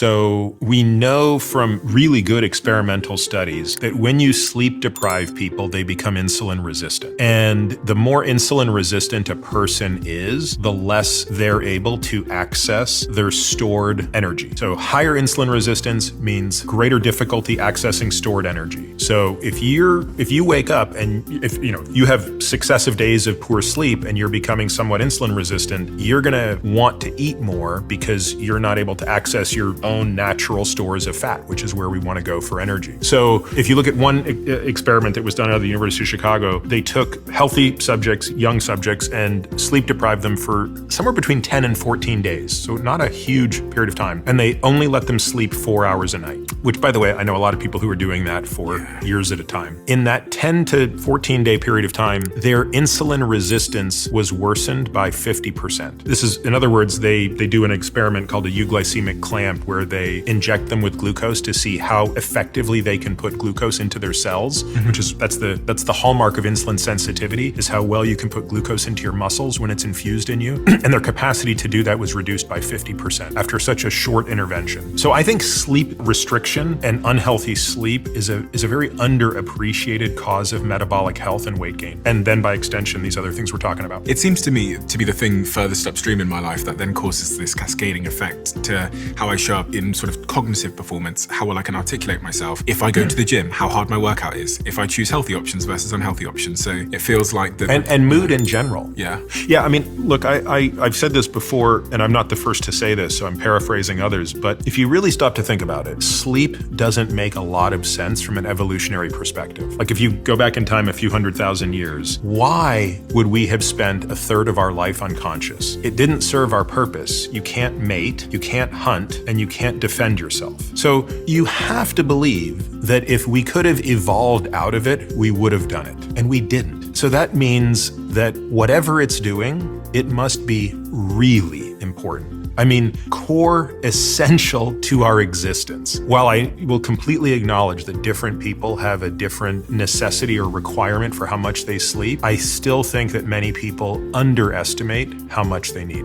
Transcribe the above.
So we know from really good experimental studies that when you sleep deprive people, they become insulin resistant. And the more insulin resistant a person is, the less they're able to access their stored energy. So higher insulin resistance means greater difficulty accessing stored energy. So if you wake up and if you have successive days of poor sleep and you're becoming somewhat insulin resistant, you're gonna want to eat more because you're not able to access your own natural stores of fat, which is where we want to go for energy. So if you look at one experiment that was done out of the University of Chicago, they took healthy subjects, young subjects, and sleep deprived them for somewhere between 10 and 14 days. So not a huge period of time. And they only let them sleep 4 hours a night, which, by the way, I know a lot of people who are doing that for years at a time. In that 10 to 14 day period of time, their insulin resistance was worsened by 50%. This is, in other words, they do an experiment called a euglycemic clamp where they inject them with glucose to see how effectively they can put glucose into their cells, which is, that's the hallmark of insulin sensitivity, is how well you can put glucose into your muscles when it's infused in you. And their capacity to do that was reduced by 50% after such a short intervention. So I think sleep restriction and unhealthy sleep is a very underappreciated cause of metabolic health and weight gain. And then by extension, these other things we're talking about. It seems to me to be the thing furthest upstream in my life that then causes this cascading effect to how I show up in sort of cognitive performance, how well I can articulate myself. If I go to the gym, how hard my workout is. If I choose healthy options versus unhealthy options. So it feels like the— And mood in general. Yeah. Yeah, I mean, look, I've said this before, and I'm not the first to say this, so I'm paraphrasing others, but if you really stop to think about it, sleep doesn't make a lot of sense from an evolutionary perspective. Like if you go back in time a few 100,000 years, why would we have spent a third of our life unconscious? It didn't serve our purpose. You can't mate, you can't hunt, and you can't defend yourself. So you have to believe that if we could have evolved out of it, we would have done it, and we didn't. So that means that whatever it's doing, it must be really important. I mean, core, essential to our existence. While I will completely acknowledge that different people have a different necessity or requirement for how much they sleep, I still think that many people underestimate how much they need.